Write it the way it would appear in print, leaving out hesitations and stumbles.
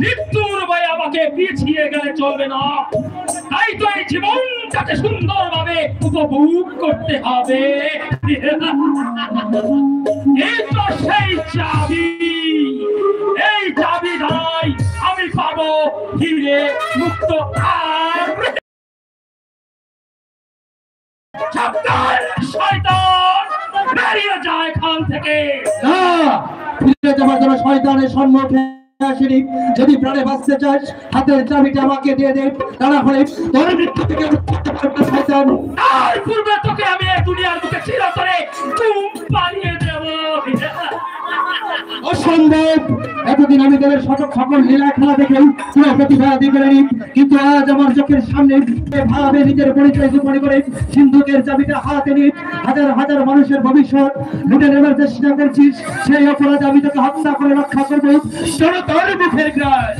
মৃত্যুর ভয়ে আমাকে পিছিয়ে গেলে চলবে না, তাই তো এই জীবনটাকে সুন্দরভাবে উপভোগ করতে হবে। এই তো সেই চাবি, এই চাবি দ্বারাই আমি পাবো হিরে মুক্ত। আর শয়তান বেরিয়ে যায় এখান থেকে। ফিরে যাবার জন্য শয়তানের সম্মুখে আসিনি। যদি প্রাণে বাঁচতে চাস হাতের চাবিটা আমাকে দিয়ে দে, তা না হলে তোর মৃত্যু থেকে রক্ষা করতে শয়তান। তার পূর্বে তোকে আমি এই দুনিয়ার বুকে চিরতরে চুম পালিয়ে দেব। অসম্ভব! এতদিন আমি তোদের সকল লীলা খেলা দেখে পুরো প্রতিবাদী করিনি, কিন্তু আজ আমার চোখের সামনে ভাবে নিজের পরিচয় গোপন করে সিন্ধুকের চাবিটা হাতে নিয়ে হাজার হাজার মানুষের ভবিষ্যৎ লুটে নেবার চেষ্টা করছিস। সেই অপরাধে আমি তোকে হত্যা করে রক্ষা করবো। তোর মুখের গ্রাস